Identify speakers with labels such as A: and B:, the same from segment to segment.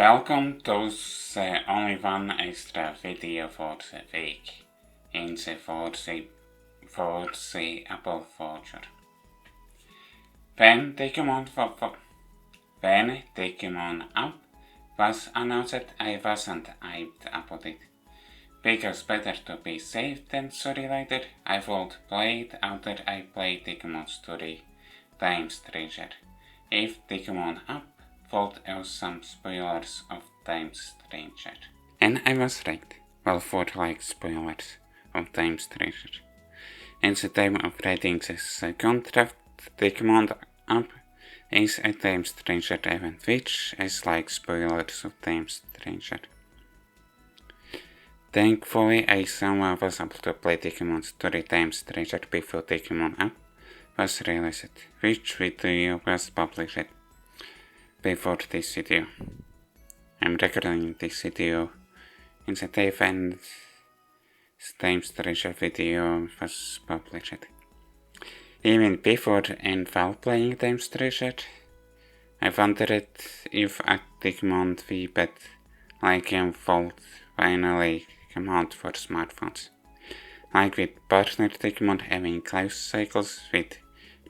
A: Welcome to the only one extra video for the week in the for the Apple future. When Digimon Up was announced, I wasn't hyped about it. Because better to be safe than sorry later, I would play it after I play Digimon Story Times Treasure. If Digimon Up would have some spoilers of Times Treasure. And I was right. Well, for like spoilers of Times Treasure. In the time of writing the second draft, Digimon Up is a Times Treasure event, which is like spoilers of Times Treasure. Thankfully, I somehow was able to play Digimon Story Times Treasure before Digimon Up was released, which video was published before this video. I'm recording this video in the day when the Times Treasure video was published. Even before and while playing Times Treasure, I wondered if a Digimon V-Pad like him would finally come out for smartphones. Like with partner Digimon having life cycles with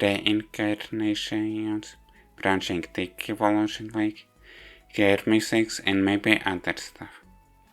A: reincarnations, branching Dig evolution like gear mistakes and maybe other stuff.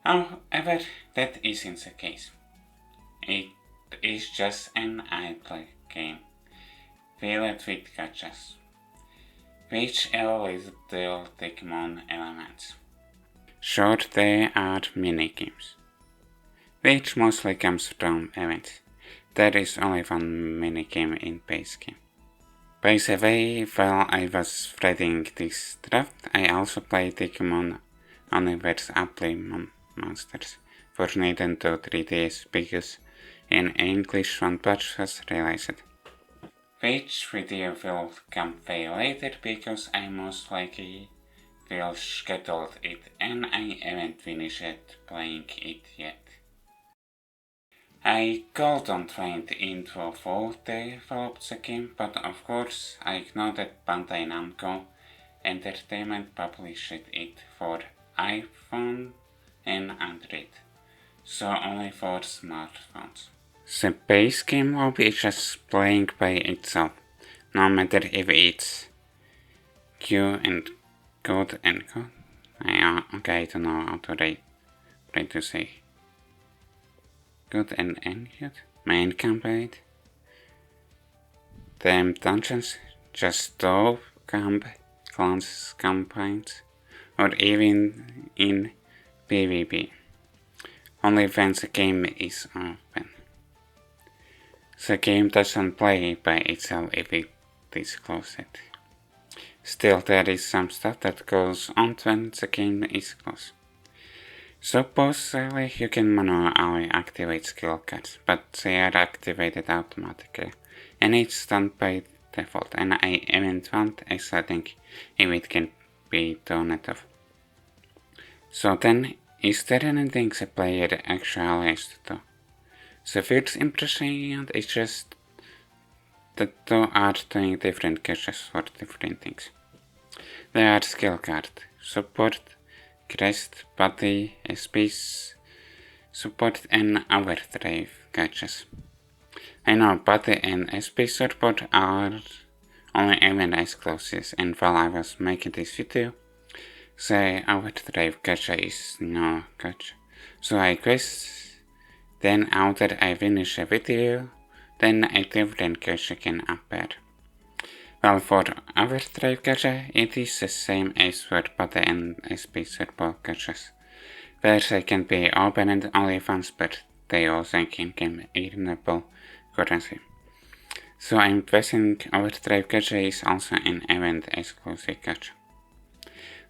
A: However, that isn't the case. It is just an idle game, filled with gachas, which have little Digimon elements. Sure, they are minigames, which mostly comes from events. There is only one minigame in base game. By the way, while I was writing this draft, I also played Digimon Universe Apply Monsters for Nintendo 3DS because an English one patch was released. Which video will come way later because I most likely will schedule it and I haven't finished playing it yet. I couldn't find info for develop the game, but of course I know that Bandai Namco Entertainment published it for iPhone and Android, so only for smartphones. The base game will be just playing by itself, no matter if it's Q and code and code. I don't know how to try to say. Good and good. Main campaign. Them dungeons, just top clans campaigns, or even in PvP. Only when the game is open. The game doesn't play by itself if it is closed. Still, there is some stuff that goes on when the game is closed. Supposedly, you can manually activate skill cards, but they are activated automatically, and it's done by default, and I haven't found a setting if it can be turned off. So then, is there anything the player actually has to do? The first impression is just that two are doing different caches for different things. They are skill card, support, crest, body, SPs, support and overdrive caches. I know body and SP support are only event exclusives, and while I was making this video, the overdrive cache is no cache. So I quest, then after I finish a video, then a different cache can appear. Well, for overdrive cache, it is the same as for body and SP support caches, where they can be opened only once per day or they can gain earnable currency. So I'm guessing overdrive cache is also an event exclusive cache.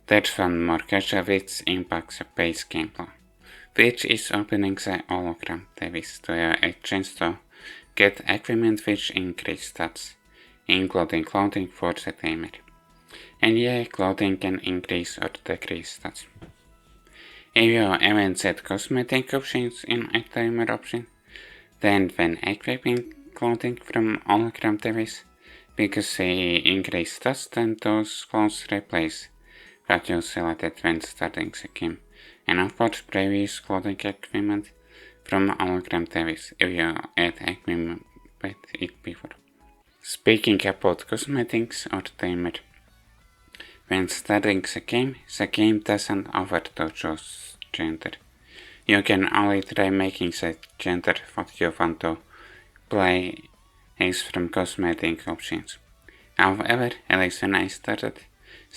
A: There's one more cache which impacts the base gameplay, which is opening the hologram device to a chance to get equipment which increase stats, including clothing for the tamer. And yeah, clothing can increase or decrease stats. If you haven't set cosmetic options in a tamer option, then when equipping clothing from hologram device, because they increase stats, then those clothes replace that you selected when starting the game, and of course previous clothing equipment from hologram TVs if you had equipment with it before. Speaking about cosmetics or timer, when starting the game doesn't offer to choose gender. You can only try making the gender what you want to play is from cosmetic options. However, at least when I started,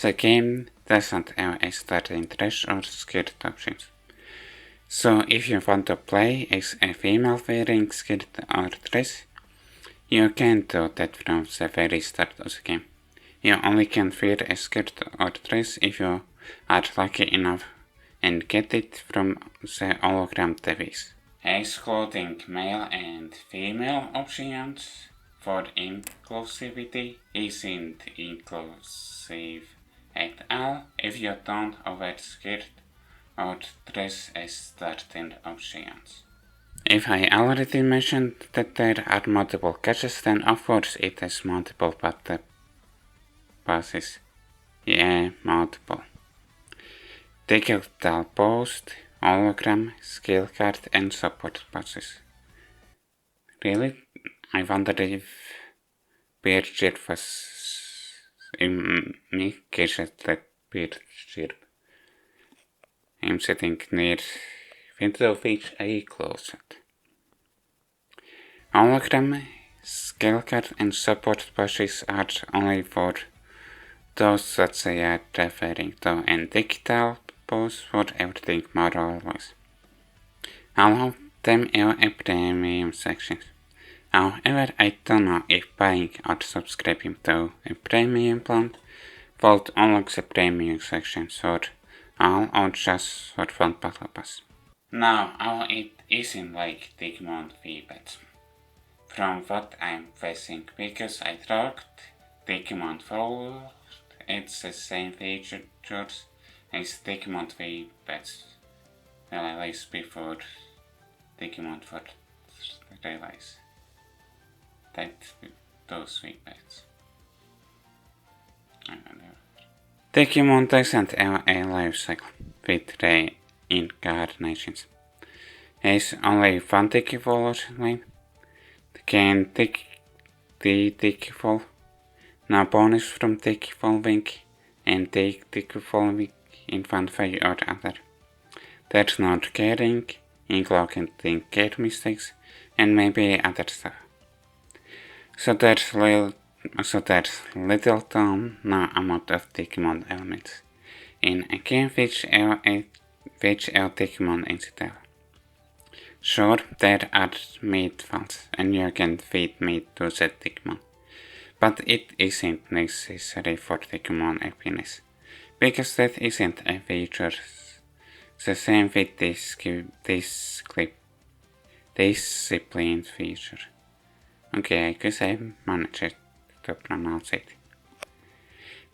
A: the game doesn't have a starting dress or skirt options. So if you want to play as a female wearing skirt or dress, you can't do that from the very start of the game. You only can wear a skirt or dress if you are lucky enough and get it from the hologram TVs. Excluding male and female options for inclusivity isn't inclusive at all if you don't wear skirt or dress as starting options. If I already mentioned that there are multiple caches, then of course it has multiple passes. Yeah, multiple. Digital post, hologram, skill card and support passes. Really? I wonder if Birchir was in me cases that Birchir. I'm sitting near window which I closed. Hologram, skill card and support passes are only for those that they are referring to, and digital posts for everything more or less. All of them have a premium section. However, I don't know if buying or subscribing to a premium plan would unlock the premium sections for all or just for one battle pass. Now, it isn't like Digimon feedback. From what I'm guessing, because I tracked Digimon forward, it's the same features as Digimon feedback. Well, at least before Digimon 4 release. That those feedbacks. Digimon doesn't have a life cycle with reincarnations. It's only one Digivolve can Digivolve, no bonus from Digivolving, and take Digivolving in one way or other. There's no caring, including care mistakes, and maybe other stuff. So there's little to no amount of Digimon elements in a game which are Digimon instead. Sure, there are meat falls, and you can feed meat to the Digimon, but it isn't necessary for Digimon happiness, because that isn't a feature. The same with this discipline feature. Okay, I guess I managed to pronounce it.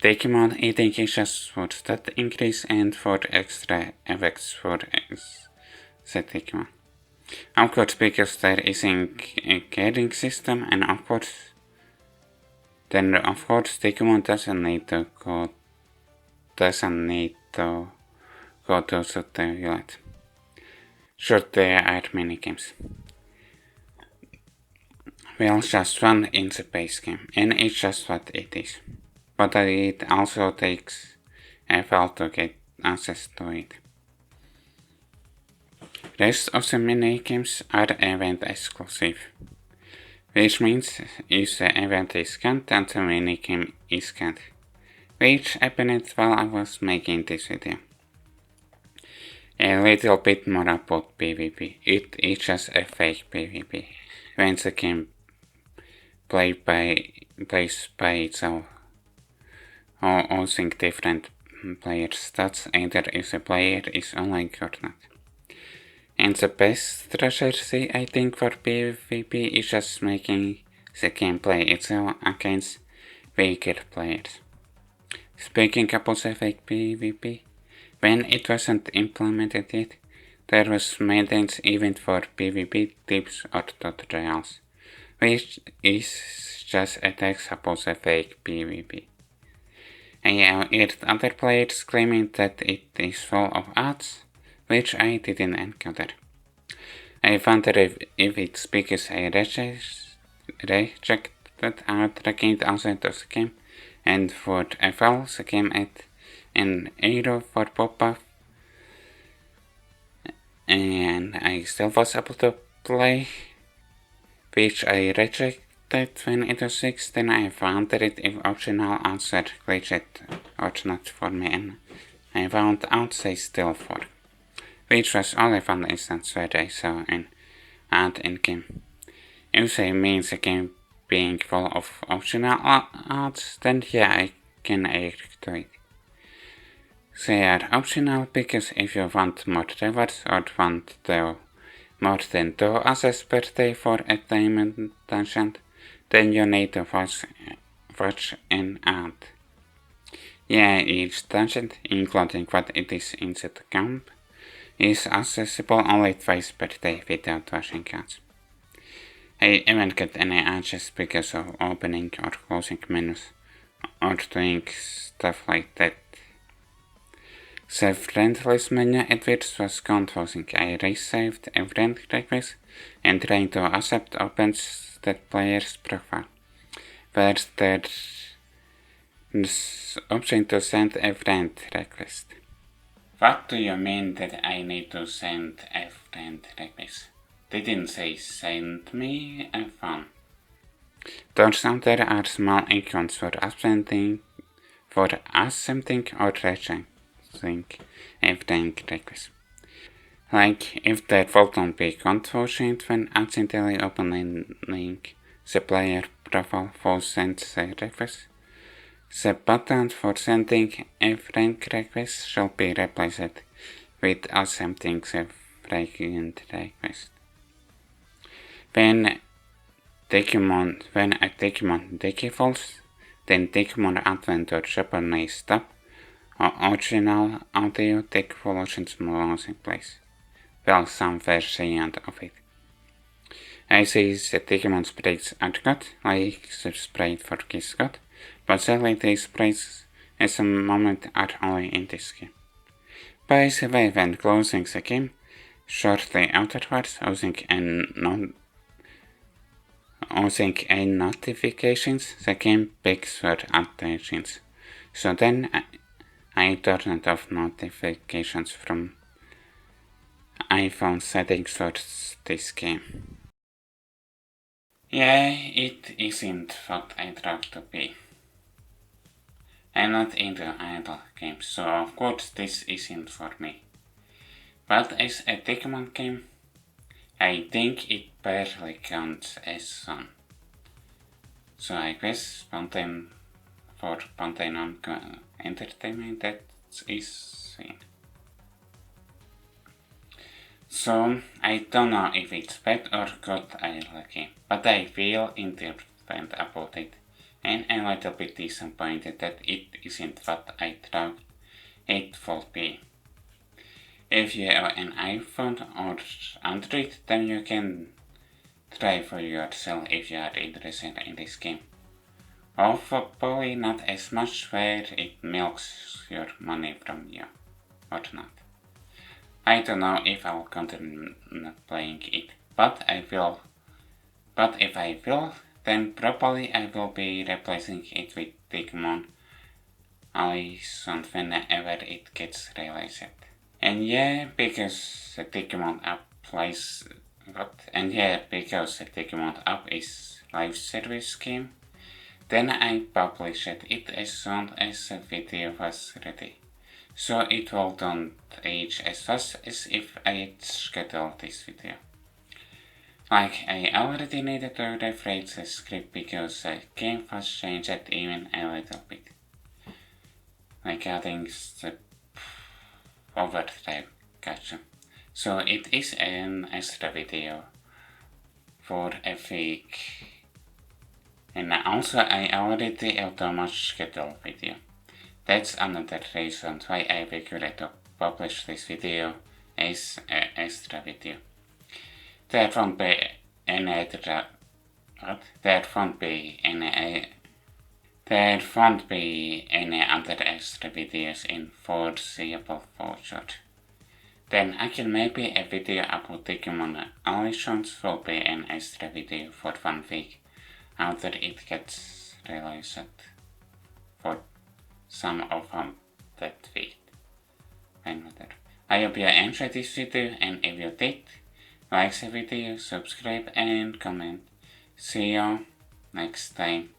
A: Digimon eating is just for stat increase and for extra effects for the Digimon. Of course, because there isn't a caring system, and of course, Digimon doesn't need to go to the toilet. Sure, there are many games. Well, just one in the base game, and it's just what it is. But it also takes a while to get access to it. Rest of the mini-games are event exclusive, which means if the event is scanned, then the mini-game is scanned, which happened while I was making this video. A little bit more about PvP. It is just a fake PvP, when the game plays by itself, or using different player stats, either if the player is online or not. And the best strategy I think for PvP is just making the gameplay itself against weaker players. Speaking about the fake PvP, when it wasn't implemented yet, there was maintenance event for PvP tips or tutorials, which is just a text about the fake PvP. I heard other players claiming that it is full of ads, which I didn't encounter. I wonder if it's because I rejected tracking outside of the game, and for a while the game at an euro for pop-up, and I still was able to play, which I rejected when it was 6. Then I wondered if optional ads were glitched or not for me, and I found out they still work, which was only one instance where I saw an ad in-game. If they mean the game being full of optional ads, then yeah, I can agree to it. They are optional because if you want more rewards or want to more than 2 assets per day for a diamond dungeon, then you need to watch an ad. Yeah, each dungeon, including what it is in the camp, is accessible only twice per day without watching ads. I even get any ads just because of opening or closing menus or doing stuff like that. The friend list menu at first was confusing. I resaved a friend request and trying to accept opens that player's profile. First there's option to send a friend request. What do you mean that I need to send a friend request? Didn't say send me a phone. Turns out there are small icons for accepting or rejecting a friend request. Like if the button be confusing when accidentally opening the player profile for send the request. The button for sending a friend request shall be replaced with accepting the friend request. When a Digimon defaults, then Digimon Adventure Japanese stop original audio devolutions moves in place. Well, some version of it. I see the Digimon sprites are good, like the sprite for Kisgot, but sadly these sprites at the moment are only in this game. By the way, when closing the game, shortly afterwards, using a notifications, the game picks your attentions. So then I turned off notifications from iPhone settings for this game. Yeah, it isn't what I thought to be. I'm not into idle games, so of course this isn't for me. But as a Digimon game, I think it barely counts as one. So I guess for spontaneous entertainment that is seen. So I don't know if it's bad or good idle game, but I feel indifferent about it, and I'm a little bit disappointed that it isn't what I thought it would be. If you have an iPhone or Android, then you can try for yourself if you are interested in this game. Hopefully not as much where it milks your money from you, or not. I don't know if I'll continue playing it, but if I will, then probably I will be replacing it with Digimon Allison whenever it gets released. And yeah, because the Digimon Up is live service game, then I published it as soon as the video was ready. So it will don't age as fast as if I had scheduled this video. Like I already needed to rephrase the script because the game was changed even a little bit. Like adding the overdrive gotcha. So it is an extra video for a week. And also I already automatically scheduled video. That's another reason why I figured to publish this video as an extra video. There won't be any There won't be any other extra videos in foreseeable future. Then again, maybe a video about Digimon Alliance will be an extra video for 1 week after it gets released for some of that week. I hope you enjoyed this video, and if you did, like the video, subscribe and comment. See you next time.